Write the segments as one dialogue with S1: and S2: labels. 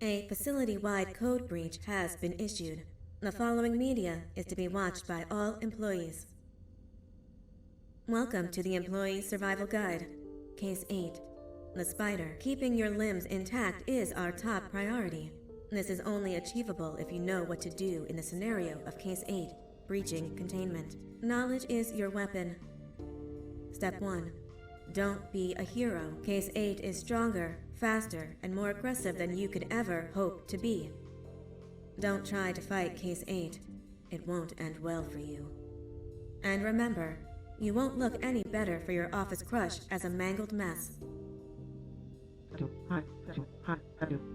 S1: A facility-wide code breach has been issued. The following media is to be watched by all employees. Welcome to the Employee Survival Guide, Case 8. The spider. Keeping your limbs intact is our top priority. This is only achievable if you know what to do in the scenario of Case 8, breaching containment. Knowledge is your weapon. Step 1. Don't be a hero. Case 8 is stronger, faster, and more aggressive than you could ever hope to be. Don't try to fight Case 8. It won't end well for you. And remember, you won't look any better for your office crush as a mangled mess.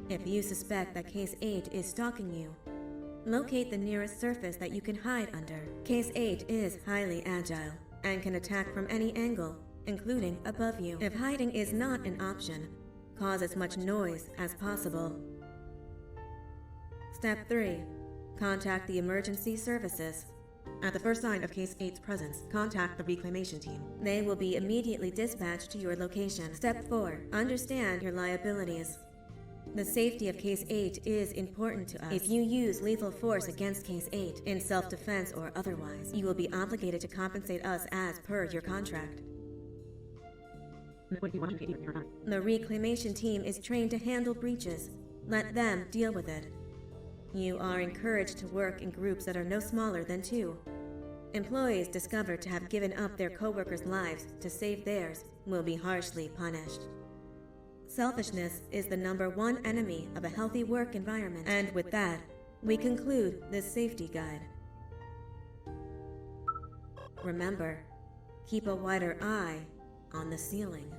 S1: If you suspect that Case 8 is stalking you, locate the nearest surface that you can hide under. Case 8 is highly agile and can attack from any angle, including above you. If hiding is not an option, cause as much noise as possible. Step 3. Contact the emergency services. At the first sign of Case 8's presence, contact the reclamation team. They will be immediately dispatched to your location. Step 4. Understand your liabilities. The safety of Case 8 is important to us. If you use lethal force against Case 8, in self-defense or otherwise, you will be obligated to compensate us as per your contract. The reclamation team is trained to handle breaches. Let them deal with it. You are encouraged to work in groups that are no smaller than 2. Employees discovered to have given up their co-workers' lives to save theirs will be harshly punished. Selfishness is the #1 enemy of a healthy work environment. And with that, we conclude this safety guide. Remember, keep a wider eye on the ceiling.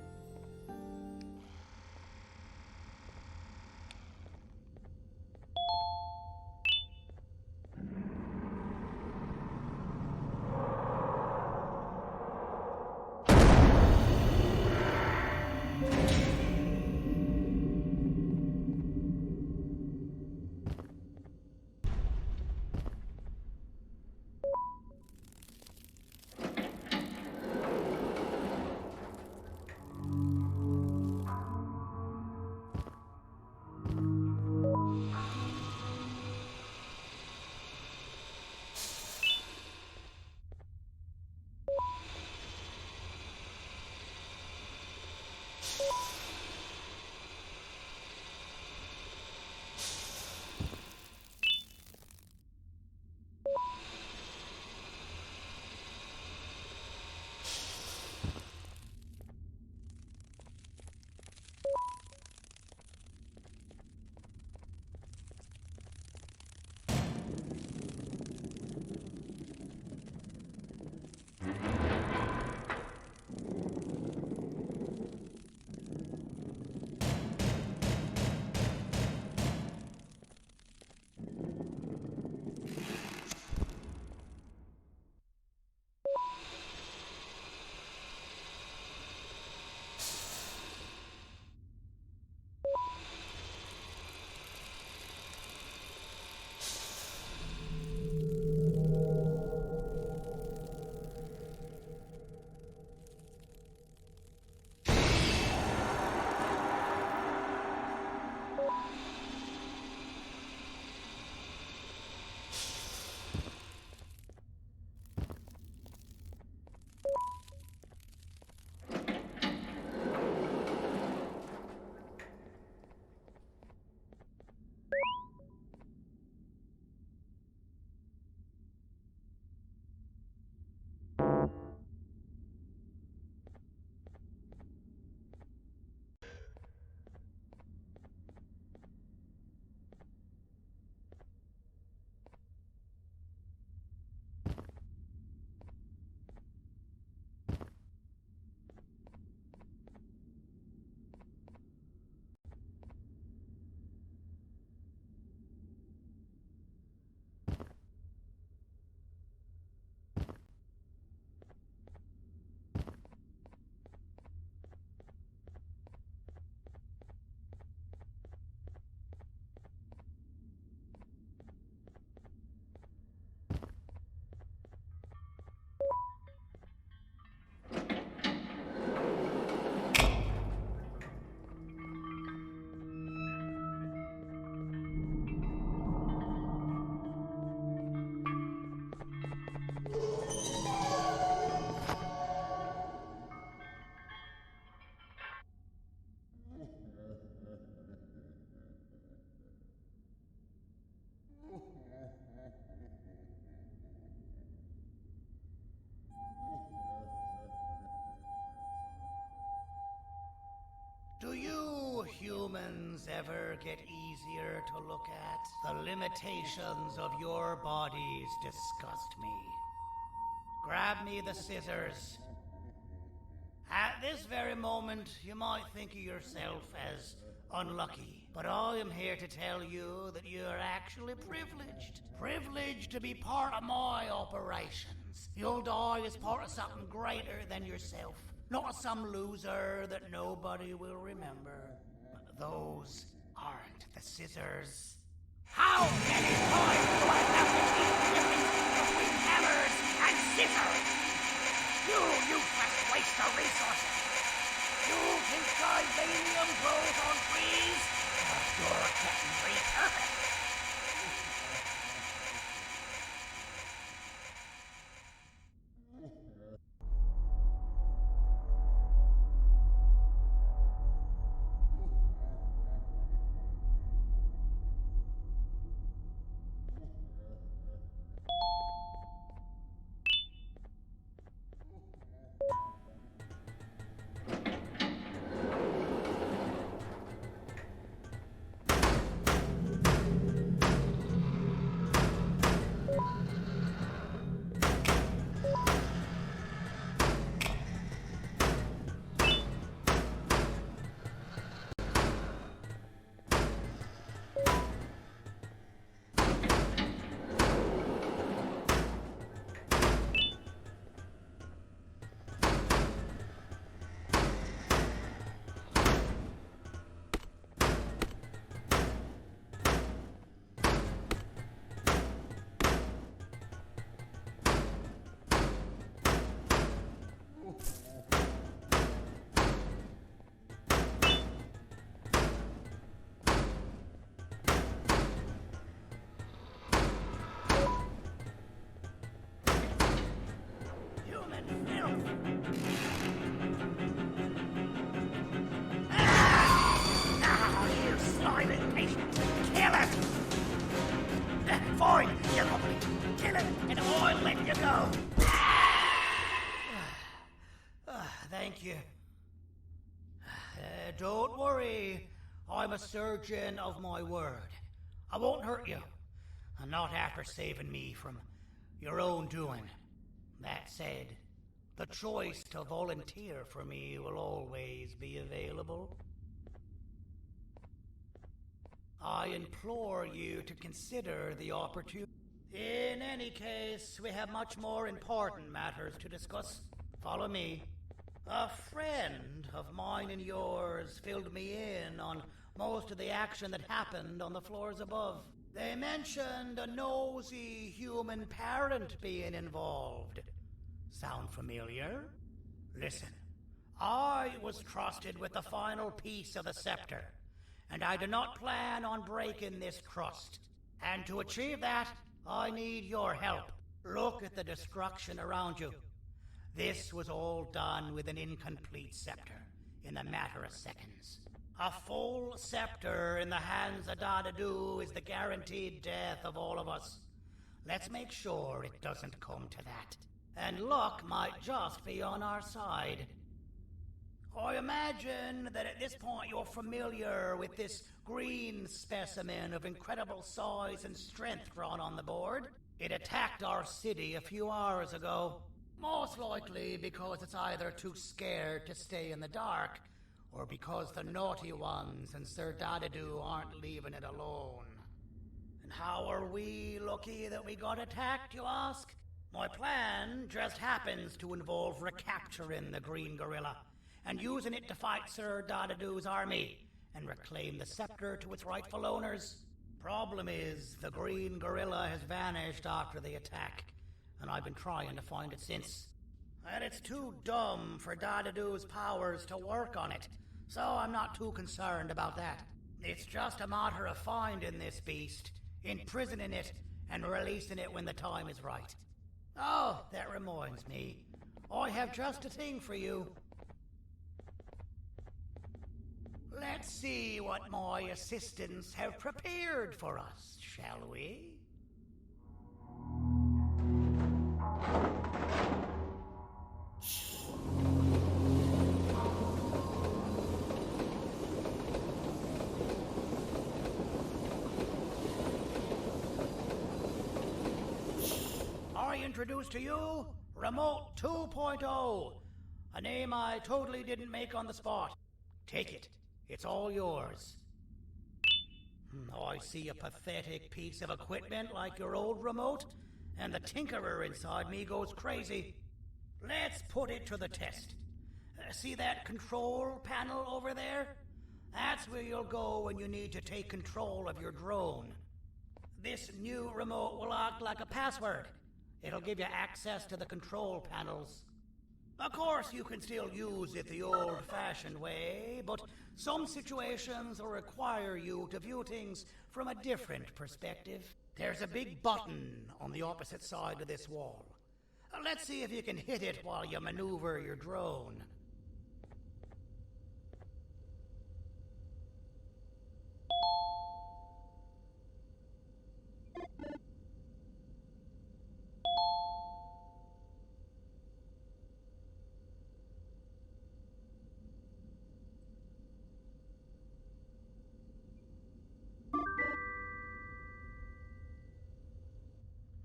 S2: ever get easier to look at. The limitations of your bodies disgust me. Grab me the scissors. At this very moment, you might think of yourself as unlucky, but I am here to tell you that you are actually privileged. Privileged to be part of my operations. You'll die as part of something greater than yourself, not some loser that nobody will remember. Those aren't the scissors. How many times do I have to teach the difference between hammers and scissors? You useless waste of resources. You think titanium grows on trees? You're getting repurposed. Fine, you company. Kill it, and I'll let you go. Thank you. Don't worry. I'm a surgeon of my word. I won't hurt you. Not after saving me from your own doing. That said, the choice to volunteer for me will always be available. I implore you to consider the opportunity. In any case, we have much more important matters to discuss. Follow me. A friend of mine and yours filled me in on most of the action that happened on the floors above. They mentioned a nosy human parent being involved. Sound familiar? Listen, I was trusted with the final piece of the scepter, and I do not plan on breaking this trust. And to achieve that, I need your help. Look at the destruction around you. This was all done with an incomplete scepter in a matter of seconds. A full scepter in the hands of Dadadu is the guaranteed death of all of us. Let's make sure it doesn't come to that. And luck might just be on our side. I imagine that at this point you're familiar with this green specimen of incredible size and strength drawn on the board. It attacked our city a few hours ago. Most likely because it's either too scared to stay in the dark, or because the naughty ones and Sir Dadadu aren't leaving it alone. And how are we lucky that we got attacked, you ask? My plan just happens to involve recapturing the green gorilla and using it to fight Sir Dadadu's army and reclaim the scepter to its rightful owners. Problem is, the green gorilla has vanished after the attack, and I've been trying to find it since. And it's too dumb for Dadadu's powers to work on it, so I'm not too concerned about that. It's just a matter of finding this beast, imprisoning it, and releasing it when the time is right. Oh, that reminds me. I have just a thing for you. Let's see what my assistants have prepared for us, shall we? introduce to you Remote 2.0, a name I totally didn't make on the spot. Take it. It's all yours. Oh, I see a pathetic piece of equipment like your old remote, and the tinkerer inside me goes crazy. Let's put it to the test. See that control panel over there? That's where you'll go when you need to take control of your drone. This new remote will act like a password. It'll give you access to the control panels. Of course, you can still use it the old-fashioned way, but some situations will require you to view things from a different perspective. There's a big button on the opposite side of this wall. Let's see if you can hit it while you maneuver your drone.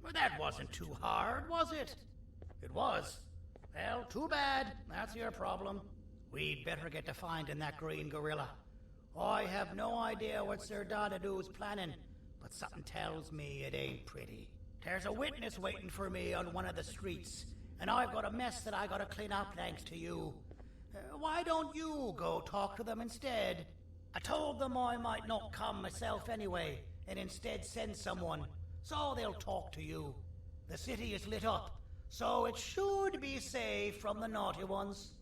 S2: Well, that wasn't too hard, was it? It was. Well, too bad. That's your problem. We'd better get to finding that green gorilla. I have no idea what Sir Dadadoo's planning, but something tells me it ain't pretty. There's a witness waiting for me on one of the streets, and I've got a mess that I gotta clean up thanks to you. Why don't you go talk to them instead? I told them I might not come myself anyway, and instead send someone, so they'll talk to you. The city is lit up, so it should be safe from the naughty ones.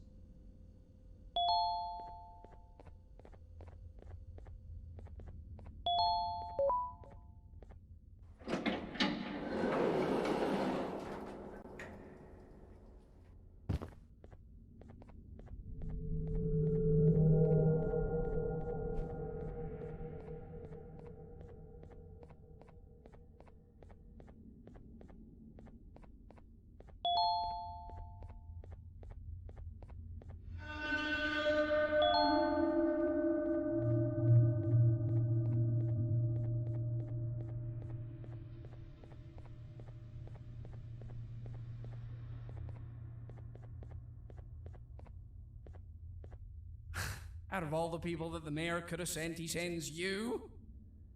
S3: Out of all the people that the mayor could have sent, he sends you?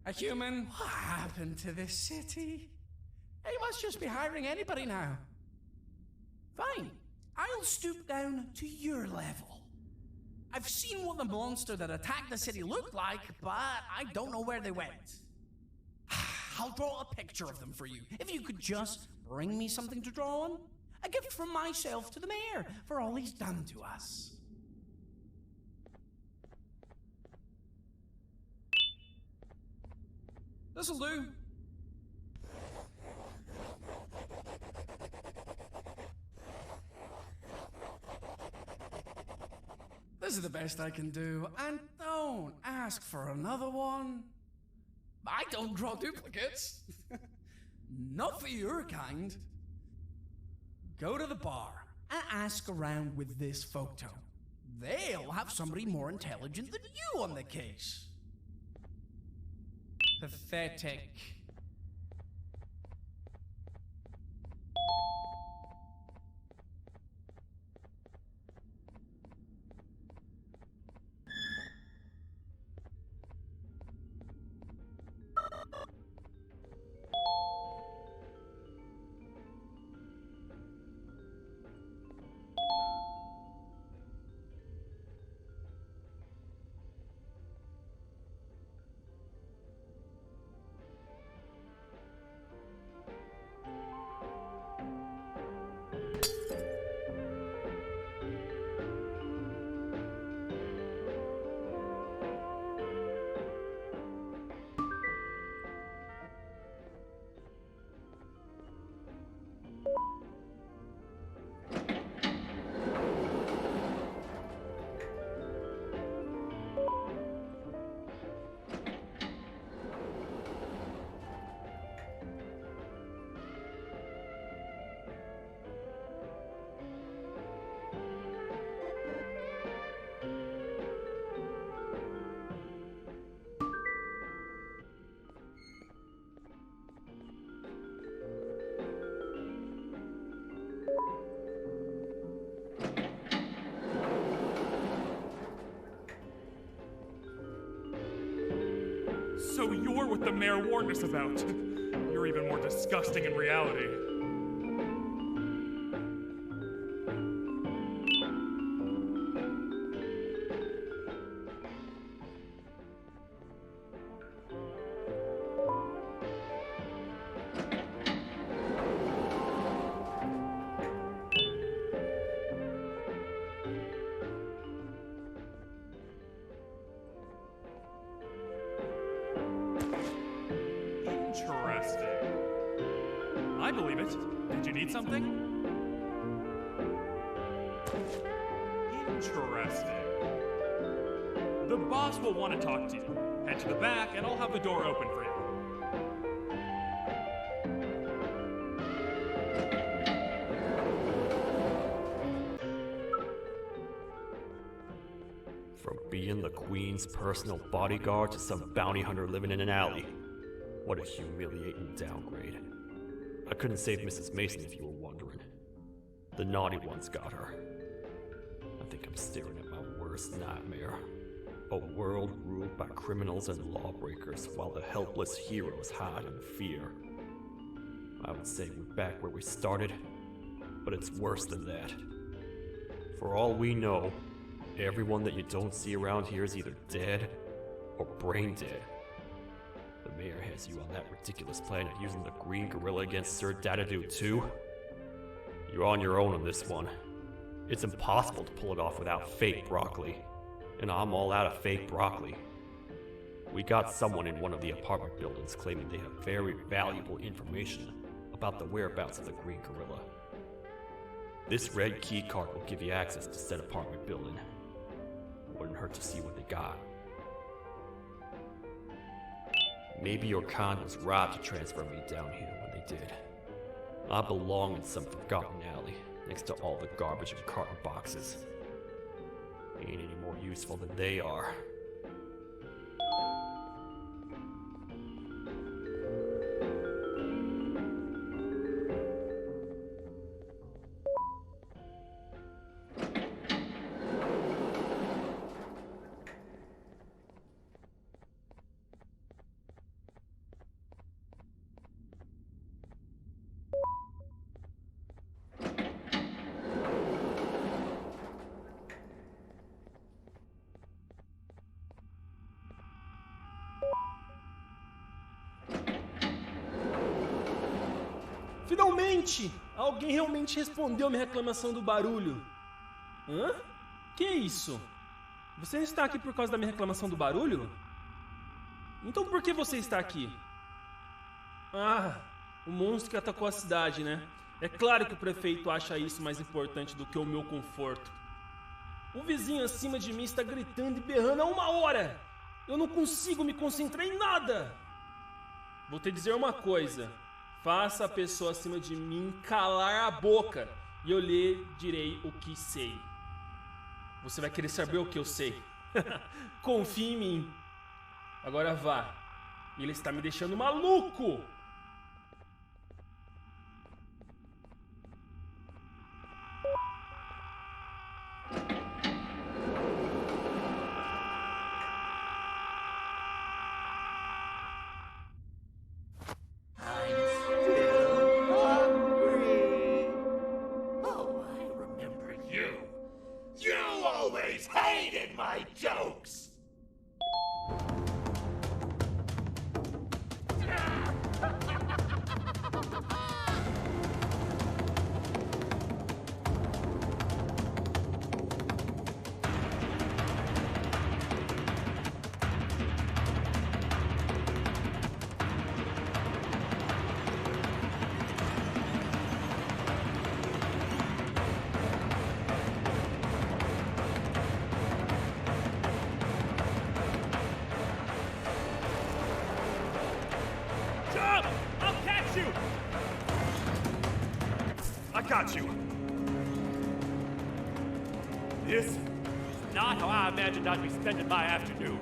S3: A human? What happened to this city? He must just be hiring anybody now. Fine, I'll stoop down to your level. I've seen what the monster that attacked the city looked like, but I don't know where they went. I'll draw a picture of them for you, if you could just bring me something to draw on. A gift from myself to the mayor for all he's done to us. This'll do. This is the best I can do, and don't ask for another one. I don't draw duplicates. Not for your kind. Go to the bar and ask around with this photo. They'll have somebody more intelligent than you on the case. Pathetic.
S4: So you're what the mayor warned us about. You're even more disgusting in reality. Interesting. I believe it. Did you need something? Interesting. The boss will want to talk to you. Head to the back and I'll have the door open for you.
S5: From being the Queen's personal bodyguard to some bounty hunter living in an alley. What a humiliating downgrade. I couldn't save Mrs. Mason if you were wondering. The naughty ones got her. I think I'm staring at my worst nightmare. A world ruled by criminals and lawbreakers while the helpless heroes hide in fear. I would say we're back where we started, but it's worse than that. For all we know, everyone that you don't see around here is either dead or brain dead. The mayor has you on that ridiculous planet using the green gorilla against Sir Dadadoo too? You're on your own on this one. It's impossible to pull it off without fake broccoli. And I'm all out of fake broccoli. We got someone in one of the apartment buildings claiming they have very valuable information about the whereabouts of the green gorilla. This red key card will give you access to said apartment building. Wouldn't hurt to see what they got. Maybe your con was right to transfer me down here when they did. I belong in some forgotten alley, next to all the garbage and carton boxes. Ain't any more useful than they are.
S6: Finalmente! Alguém realmente respondeu minha reclamação do barulho. Hã? Que isso? Você não está aqui por causa da minha reclamação do barulho? Então por que você está aqui? Ah, o monstro que atacou a cidade, né? É claro que o prefeito acha isso mais importante do que o meu conforto. O vizinho acima de mim está gritando e berrando há 1 hora! Eu não consigo me concentrar em nada! Vou te dizer uma coisa. Faça a pessoa acima de mim calar a boca e eu lhe direi o que sei. Você vai querer saber o que eu sei. Confie em mim. Agora vá. Ele está me deixando maluco.
S4: I got you. This is not how I imagined I'd be spending my afternoon.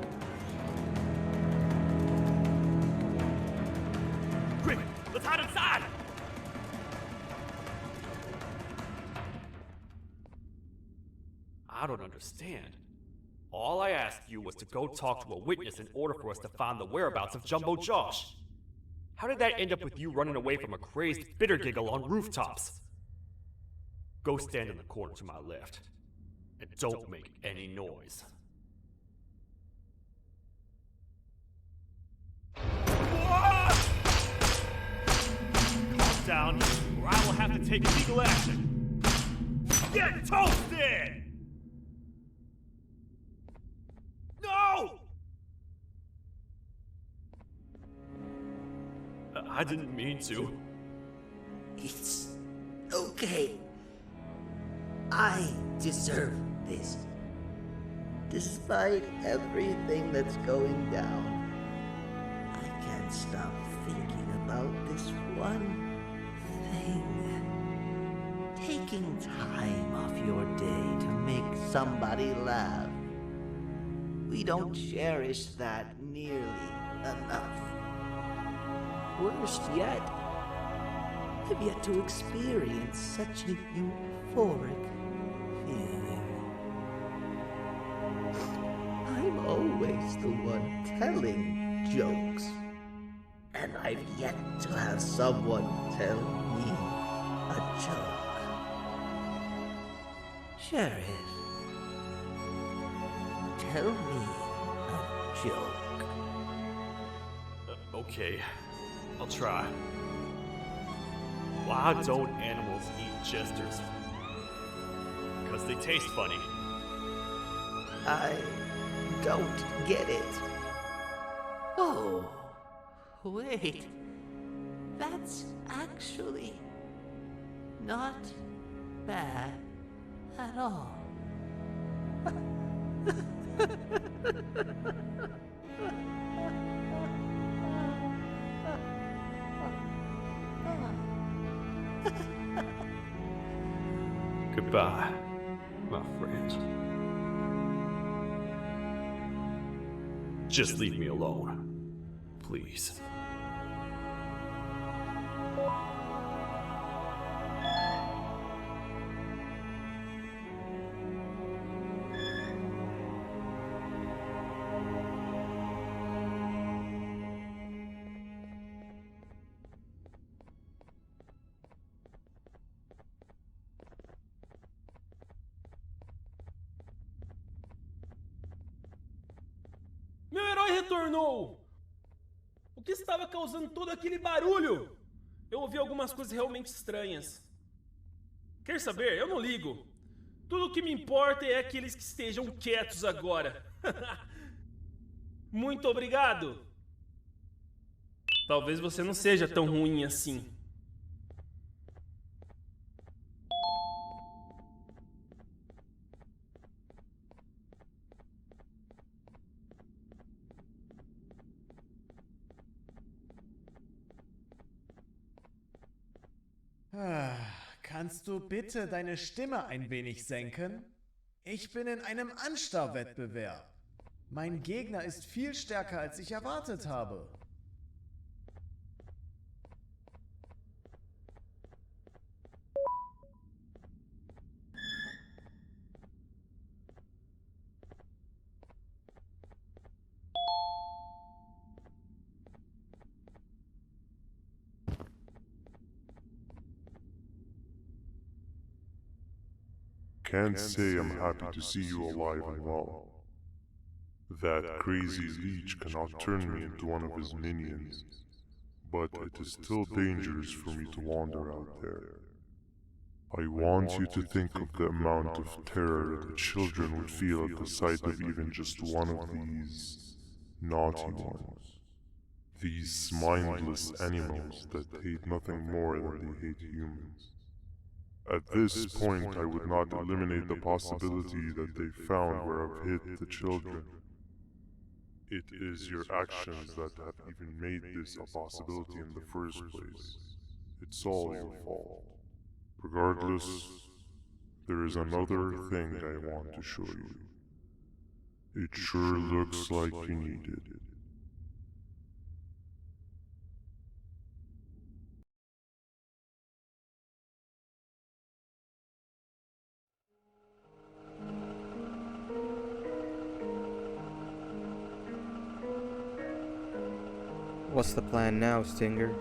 S4: Quick, let's hide inside!
S5: I don't understand. All I asked you was to go talk to a witness in order for us to find the whereabouts of Jumbo Josh. How did that end up with you running away from a crazed bitter giggle on rooftops? Go stand in the corner to my left. And don't make any noise.
S4: What? Calm down, or I will have to take legal action. Get toasted! No!
S5: I didn't mean to.
S7: It's okay. I deserve this. Despite everything that's going down, I can't stop thinking about this one thing. Taking time off your day to make somebody laugh. We don't cherish that nearly enough. Worst yet, I've yet to experience such a euphoric feeling. I'm always the one telling jokes, and I've yet to have someone tell me a joke. Sheriff, tell me a joke.
S5: Okay, I'll try. Why don't animals eat jesters? Because they taste funny.
S7: I don't get it. Oh, wait. That's actually not bad at all.
S5: Goodbye, my friend. Just leave me alone, please.
S6: Meu herói retornou! O que estava causando todo aquele barulho? Eu ouvi algumas coisas realmente estranhas. Quer saber? Eu não ligo. Tudo o que me importa é aqueles que estejam quietos agora. Muito obrigado! Talvez você não seja tão ruim assim.
S8: Kannst du bitte deine Stimme ein wenig senken? Ich bin in einem Anstarrwettbewerb. Mein Gegner ist viel stärker, als ich erwartet habe.
S9: Can't say I'm happy to see you alive and well. That crazy leech cannot turn me into one of his minions, but it is still dangerous for me to wander out there. I want you to think of the amount of terror that the children would feel at the sight of even just one of these naughty ones. These mindless animals that hate nothing more than they hate humans. At this point, I would not eliminate the possibility that they found where I've hid the children. It is your actions that have even made this a possibility in the first place. It's all your fault. Regardless, there is another thing I want to show you. It sure looks like you need it.
S10: What's the plan now, Stinger?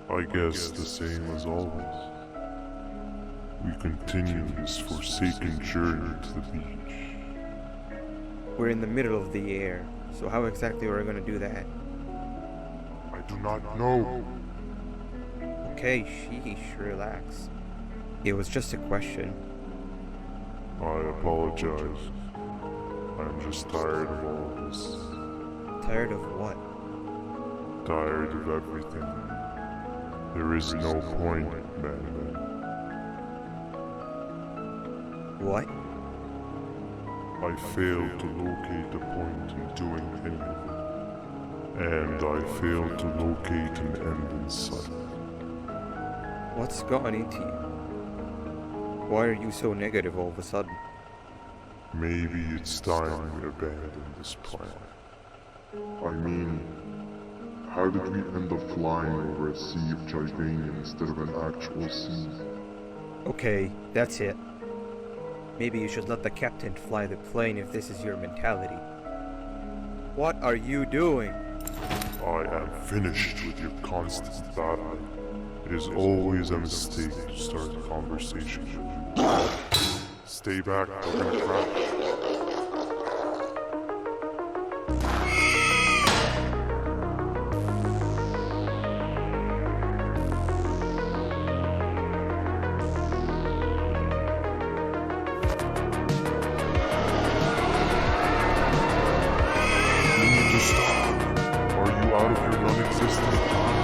S9: I guess the same as always. We continue this forsaken journey to the beach.
S10: We're in the middle of the air, so how exactly are we going to do that?
S9: I do not know.
S10: Okay, sheesh, relax. It was just a question.
S9: I apologize. I'm just tired of all this.
S10: Tired of what?
S9: Tired of everything. There is no point, Banban.
S10: What?
S9: I failed to locate a point in doing anything. And I failed to locate an end in sight.
S10: What's gotten into you? Why are you so negative all of a sudden?
S9: Maybe it's time we abandon this plan. I mean, how did we end up flying over a sea of Jivania instead of an actual sea?
S10: Okay, that's it. Maybe you should let the captain fly the plane if this is your mentality. What are you doing?
S9: I am finished with your constant battling. It is always a mistake to start a conversation with you. Stay back, we're gonna crash. You need to stop. Are you out of your non-existent mind?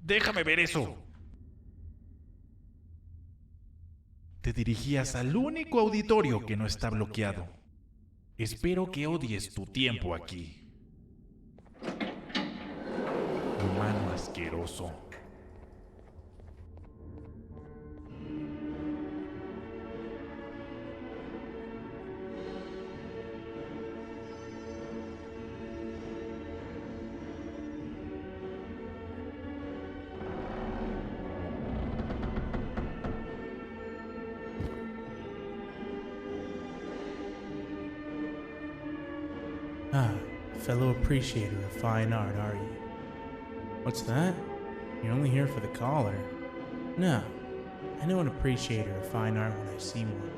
S11: Déjame ver eso. Te dirigías al único auditorio que no está bloqueado. Espero que odies tu tiempo aquí. Humano asqueroso.
S12: Ah, fellow appreciator of fine art, are you? What's that? You're only here for the collar. No, I know an appreciator of fine art when I see one.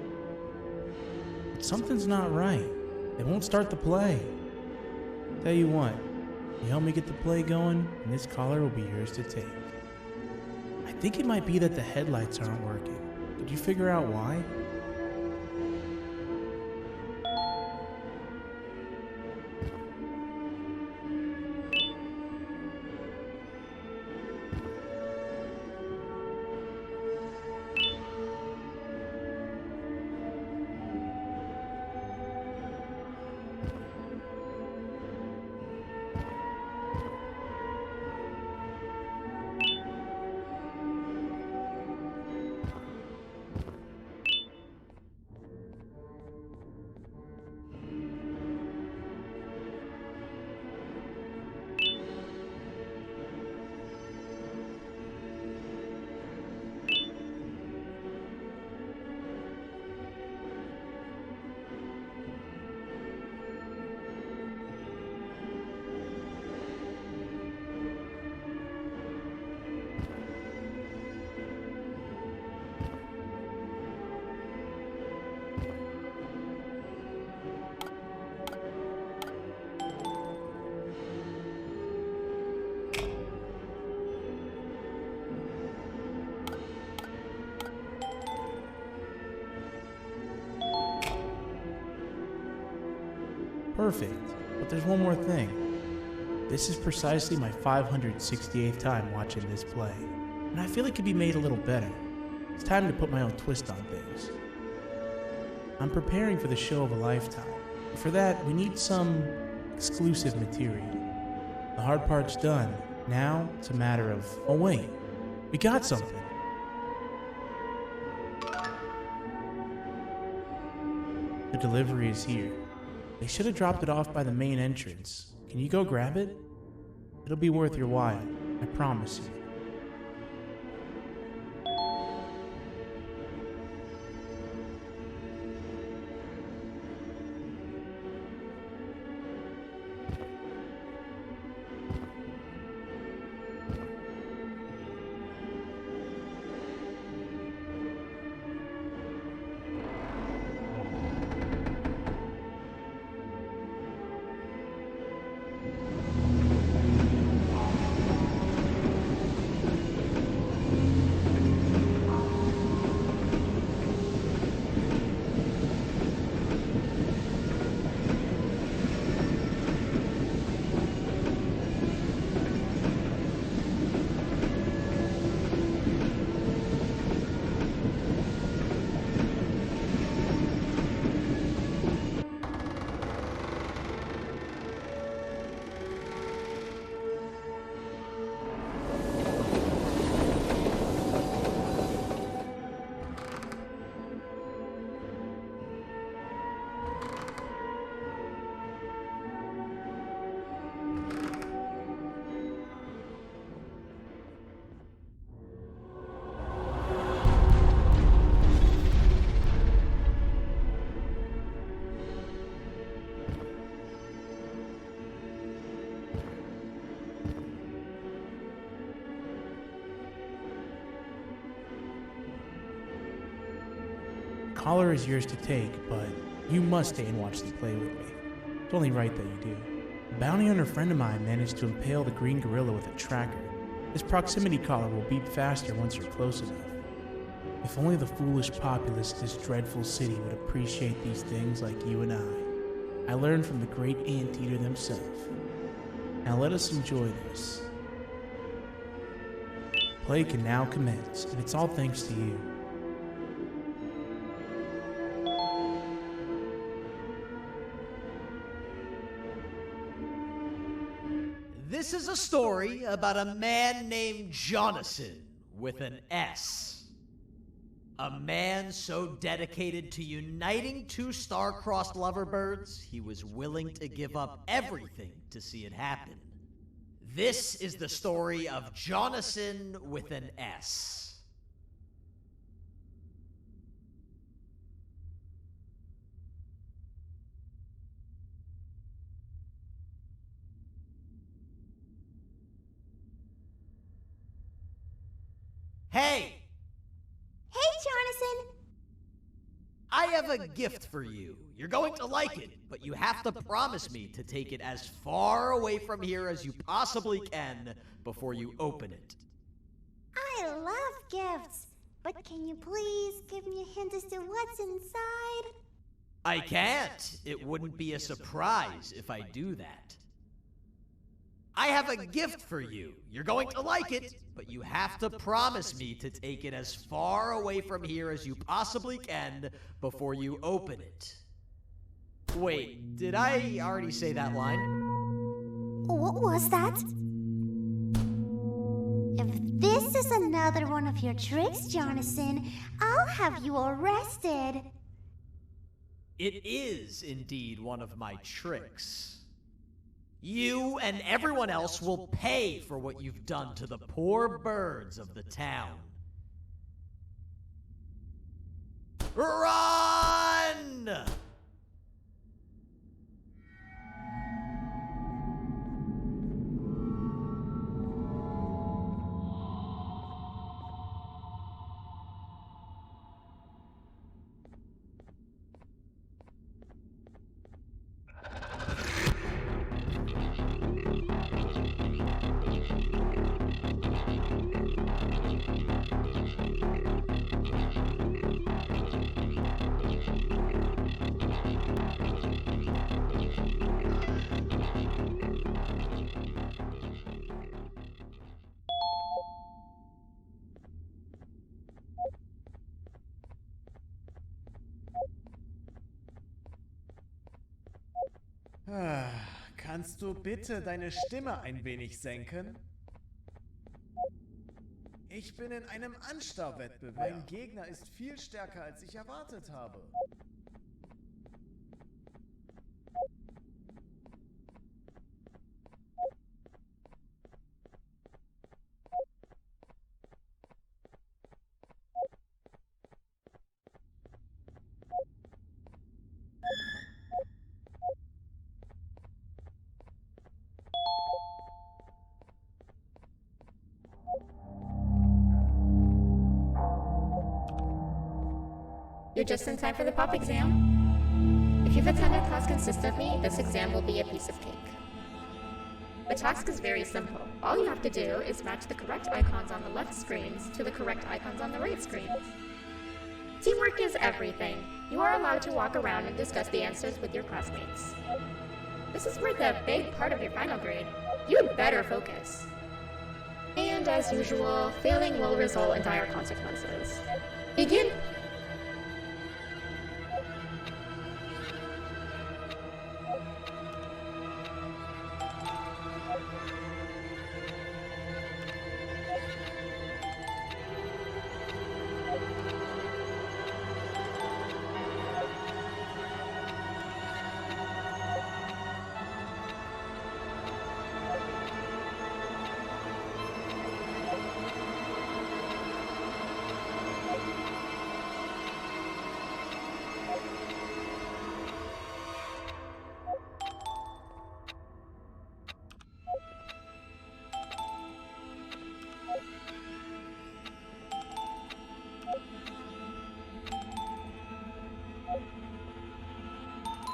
S12: But something's not right. They won't start the play. Tell you what, you help me get the play going, and this collar will be yours to take. I think it might be that the headlights aren't working. Did you figure out why? Perfect, but there's one more thing. This is precisely my 568th time watching this play, and I feel it could be made a little better. It's time to put my own twist on things. I'm preparing for the show of a lifetime. For that, we need some exclusive material. The hard part's done. Now, it's a matter of, oh wait, we got something. The delivery is here. They should have dropped it off by the main entrance. Can you go grab it? It'll be worth your while, I promise you. Collar is yours to take, but you must stay and watch them play with me. It's only right that you do. A bounty hunter friend of mine managed to impale the green gorilla with a tracker. This proximity collar will beep faster once you're close enough. If only the foolish populace of this dreadful city would appreciate these things like you and I. I learned from the great anteater themselves. Now let us enjoy this. Play can now commence, and it's all thanks to you.
S13: This is a story about a man named Jonathan with an S. A man so dedicated to uniting two star-crossed loverbirds, he was willing to give up everything to see it happen. This is the story of Jonathan with an S. Hey!
S14: Hey, Jonathan!
S13: I have a gift for you. You're going to like it, but you have to promise me to take it as far away from here as you possibly can before you open it.
S14: I love gifts, but can you please give me a hint as to what's inside?
S13: I can't. It wouldn't be a surprise if I do that. I have a gift for you. You're going to like it, but you have to promise me to take it as far away from here as you possibly can before you open it. Wait, did I already say that line?
S14: What was that? If this is another one of your tricks, Jonathan, I'll have you arrested.
S13: It is indeed one of my tricks. You and everyone else will pay for what you've done to the poor birds of the town. Run!
S8: Kannst du bitte deine Stimme ein wenig senken? Ich bin in einem Anstarrwettbewerb. Mein Gegner ist viel stärker, als ich erwartet habe.
S15: You're just in time for the pop exam. If you've attended class consistently, this exam will be a piece of cake. The task is very simple. All you have to do is match the correct icons on the left screens to the correct icons on the right screens. Teamwork is everything. You are allowed to walk around and discuss the answers with your classmates. This is worth a big part of your final grade. You had better focus. And as usual, failing will result in dire consequences. Begin!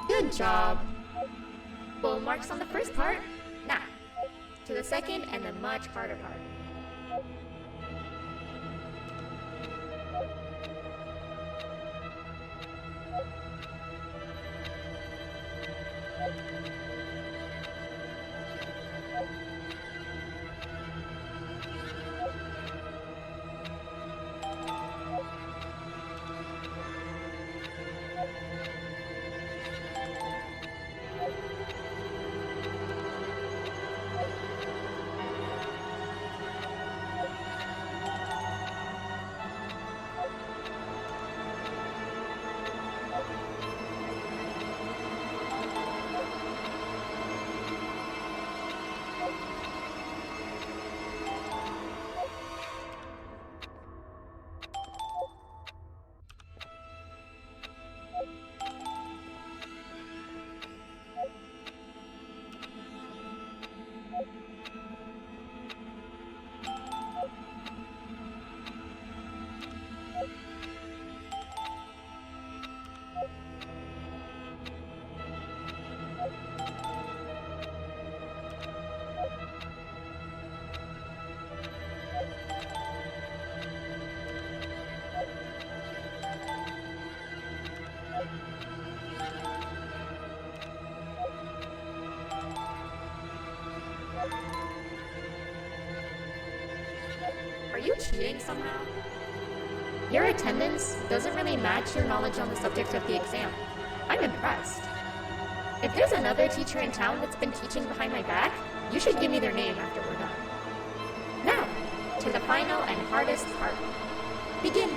S15: Good job. Full marks on the first part. Now, to the second and the much harder part. Are you cheating somehow? Your attendance doesn't really match your knowledge on the subject of the exam. I'm impressed. If there's another teacher in town that's been teaching behind my back, you should give me their name after we're done. Now, to the final and hardest part. Begin!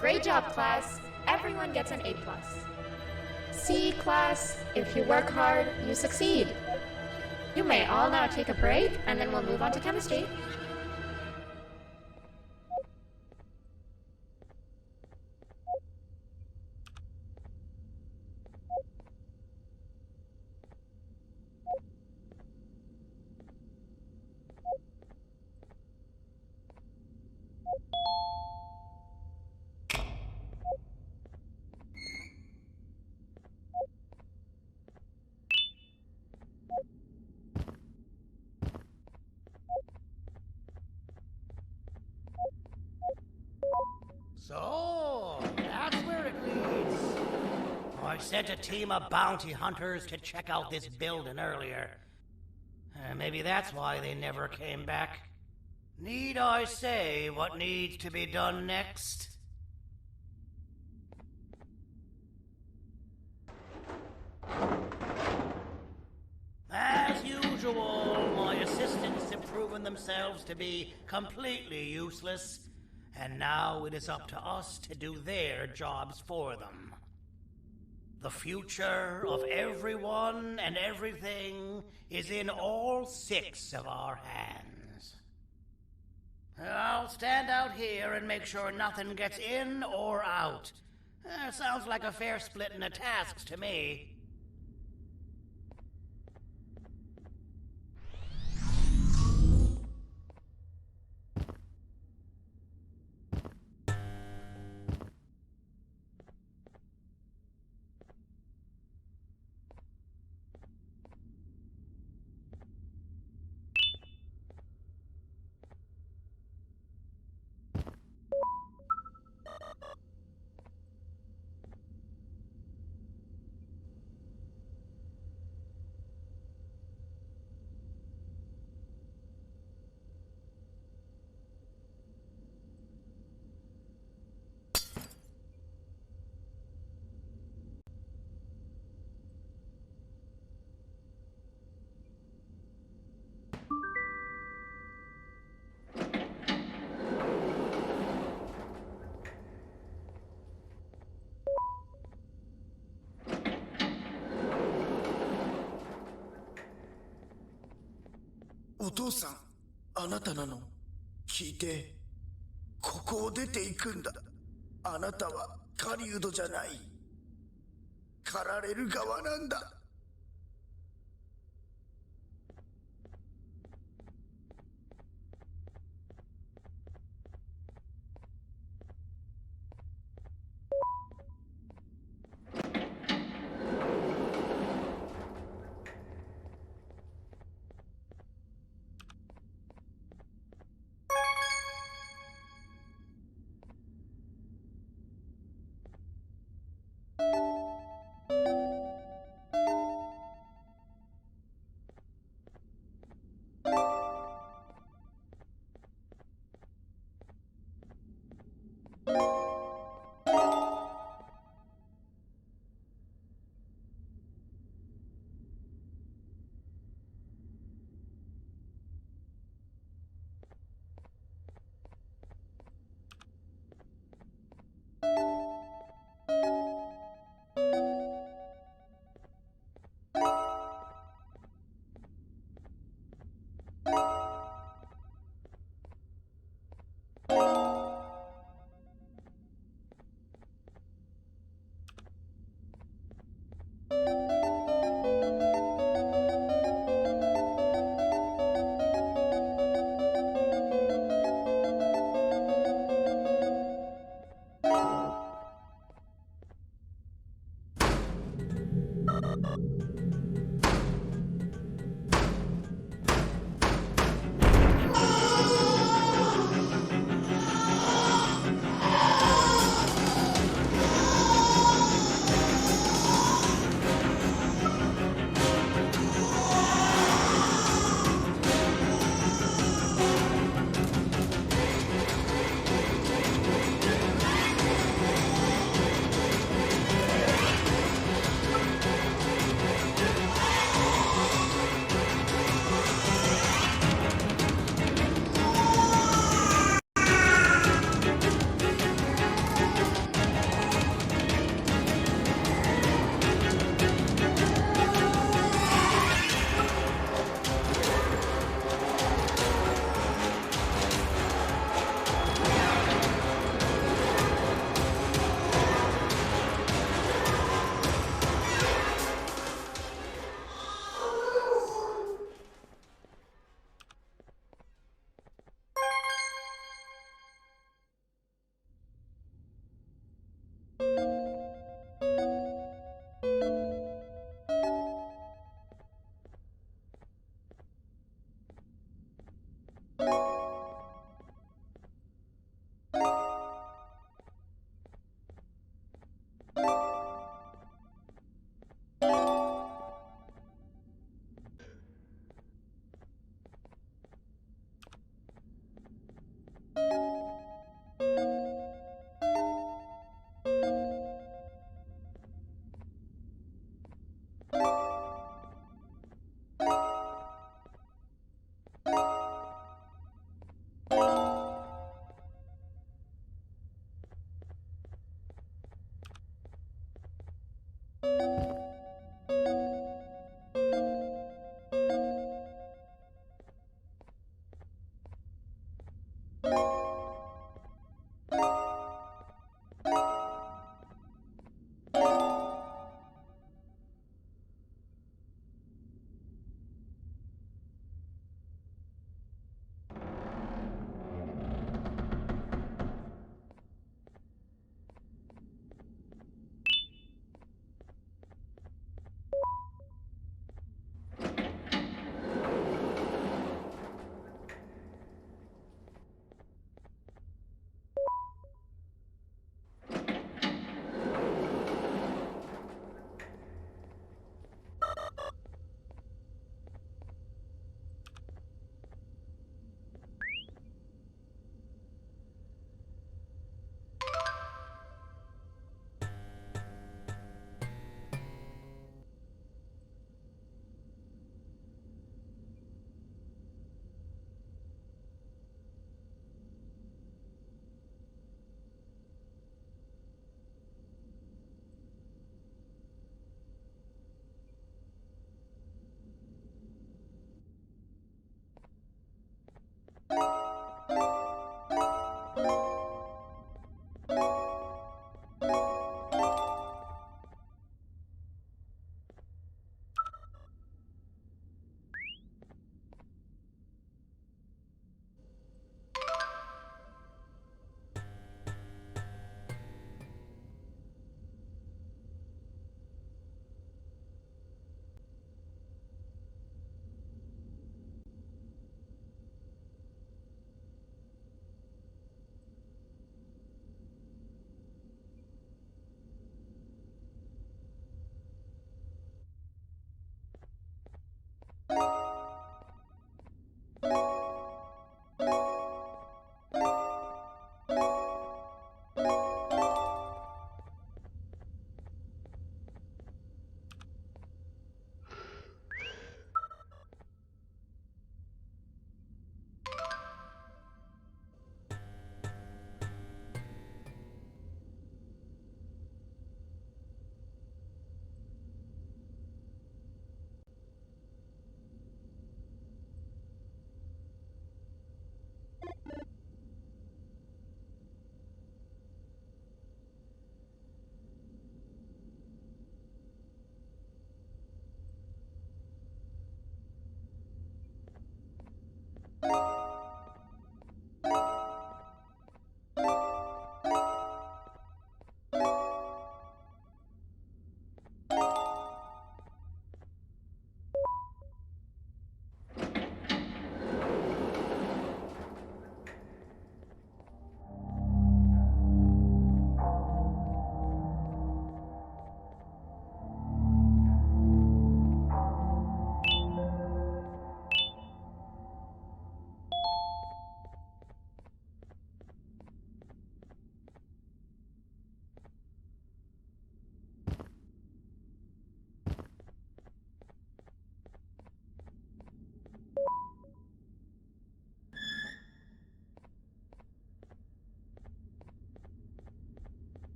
S15: Great job, class. Everyone gets an A+. See, class, if you work hard, you succeed. You may all now take a break, and then we'll move on to chemistry.
S2: So, that's where it leads. I sent a team of bounty hunters to check out this building earlier. Maybe that's why they never came back. Need I say what needs to be done next? As usual, my assistants have proven themselves to be completely useless, and now it is up to us to do their jobs for them. The future of everyone and everything is in all 6 of our hands. I'll stand out here and make sure nothing gets in or out. Sounds like a fair splitting of tasks to me.
S16: Otou-san, あなたなの？聞いて、ここを出ていくんだ。あなたは狩人じゃない。狩られる側なんだ。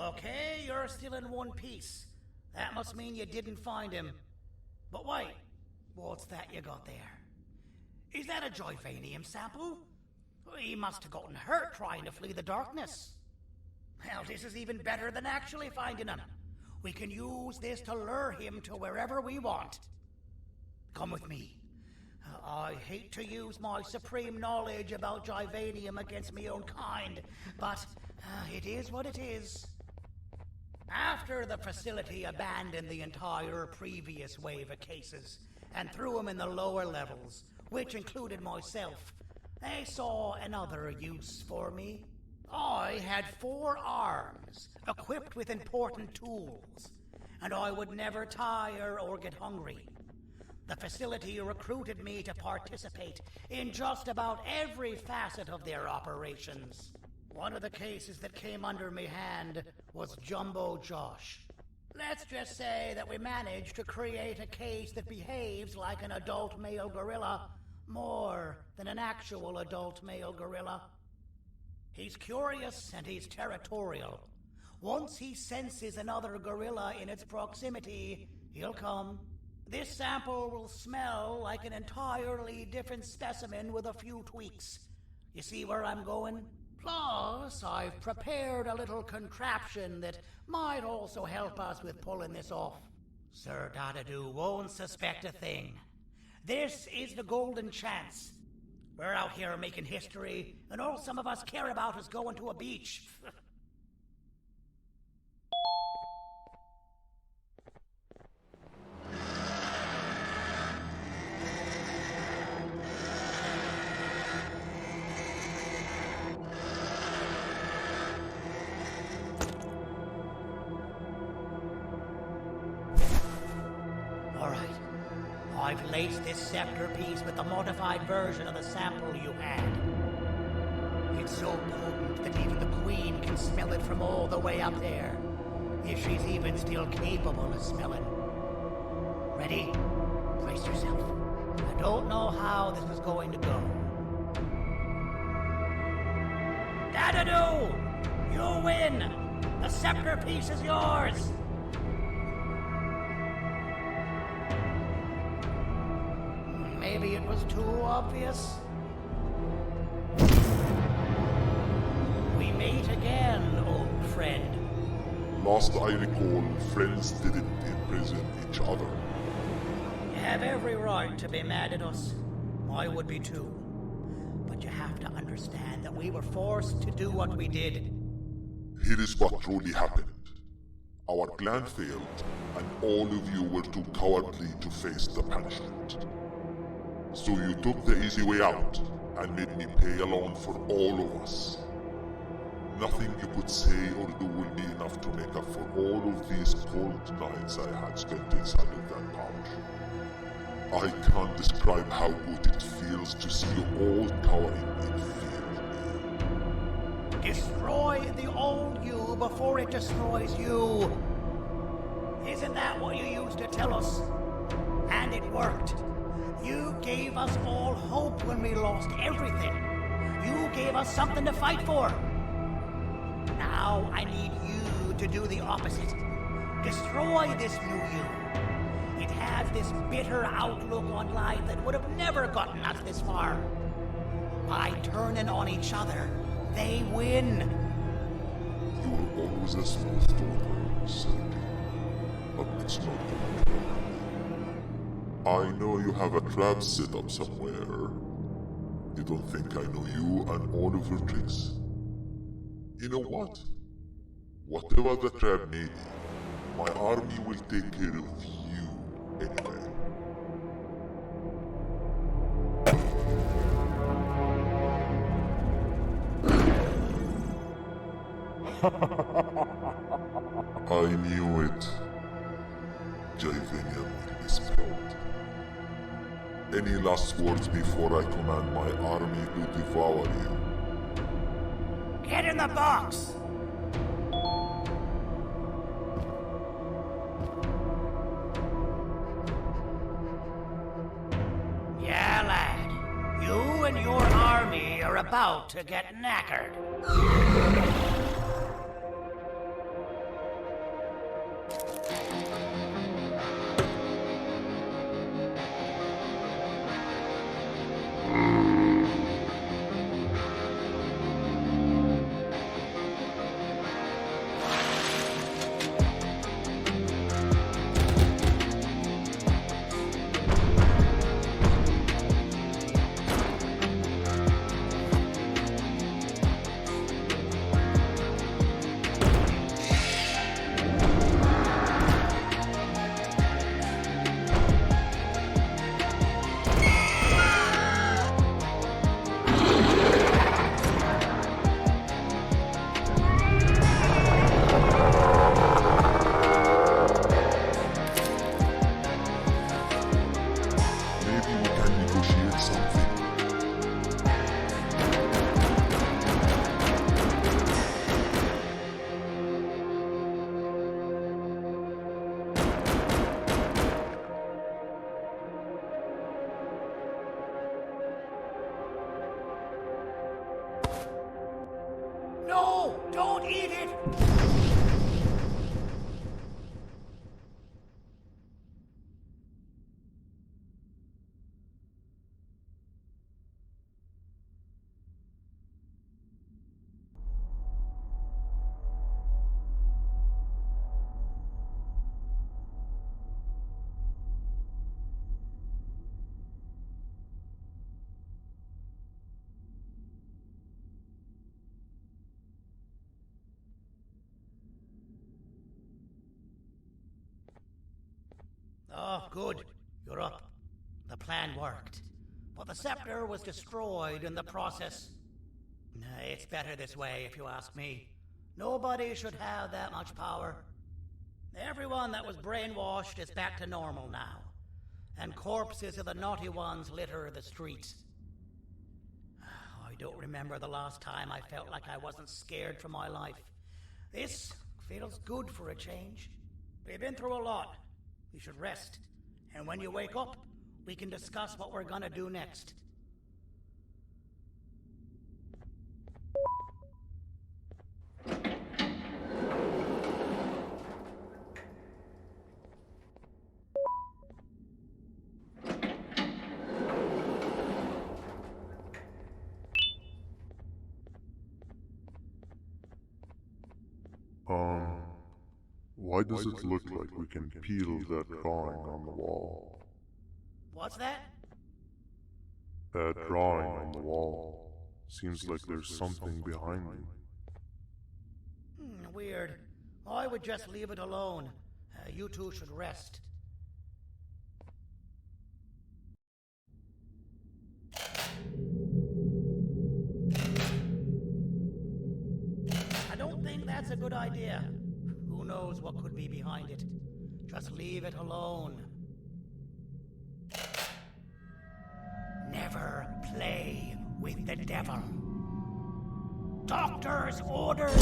S2: Okay, you're still in one piece. That must mean you didn't find him. But wait, what's that you got there? Is that a Joyvanium sample? He must have gotten hurt trying to flee the darkness. Well, this is even better than actually finding him. We can use this to lure him to wherever we want. Come with me. I hate to use my supreme knowledge about Joyvanium against my own kind, but it is what it is. After the facility abandoned the entire previous wave of cases and threw them in the lower levels, which included myself, they saw another use for me. I had 4 arms, equipped with important tools, and I would never tire or get hungry. The facility recruited me to participate in just about every facet of their operations. One of the cases that came under me hand was Jumbo Josh. Let's just say that we managed to create a case that behaves like an adult male gorilla more than an actual adult male gorilla. He's curious and he's territorial. Once he senses another gorilla in its proximity, he'll come. This sample will smell like an entirely different specimen with a few tweaks. You see where I'm going? Plus, I've prepared a little contraption that might also help us with pulling this off. Sir Dadadoo won't suspect a thing. This is the golden chance. We're out here making history, and all some of us care about is going to a beach. I've laced this scepter piece with the modified version of the sample you had. It's so potent that even the Queen can smell it from all the way up there, if she's even still capable of smelling. Ready? Brace yourself. I don't know how this is going to go. Dadadoo! You win! The scepter piece is yours! Maybe it was too obvious. We meet again, old friend.
S9: Last I recall, friends didn't imprison each other.
S2: You have every right to be mad at us. I would be too. But you have to understand that we were forced to do what we did.
S9: Here is what truly happened. Our plan failed, and all of you were too cowardly to face the punishment. So you took the easy way out, and made me pay alone for all of us. Nothing you could say or do will be enough to make up for all of these cold nights I had spent inside of that pouch. I can't describe how good it feels to see you all cowering in fear of me.
S2: Destroy the old you before it destroys you. Isn't that what you used to tell us? And it worked. You gave us all hope when we lost everything. You gave us something to fight for. Now I need you to do the opposite. Destroy this new you. It has this bitter outlook on life that would have never gotten us this far. By turning on each other, they win.
S9: You were always a smooth talker, Sergei. But it's not the way. I know you have a trap set up somewhere. You don't think I know you and all of your tricks? You know what? Whatever the trap may be, my army will take care of you anyway. I knew it. Joyvanium will be spelled. Any last words before I command my army to devour you?
S2: Get in the box! Yeah, lad. You and your army are about to get knackered. Don't eat it! Oh, good. You're up. The plan worked. But the scepter was destroyed in the process. It's better this way, if you ask me. Nobody should have that much power. Everyone that was brainwashed is back to normal now. And corpses of the naughty ones litter the streets. I don't remember the last time I felt like I wasn't scared for my life. This feels good for a change. We've been through a lot. You should rest. And when you wake up, we can discuss what we're gonna do next.
S9: Why does it look like we can peel that drawing on the wall?
S2: What's that?
S9: That drawing on the wall. Seems like there's something behind it.
S2: Weird. I would just leave it alone. You two should rest. I don't think that's a good idea. Who knows what could be behind it? Just leave it alone. Never play with the devil. Doctor's orders!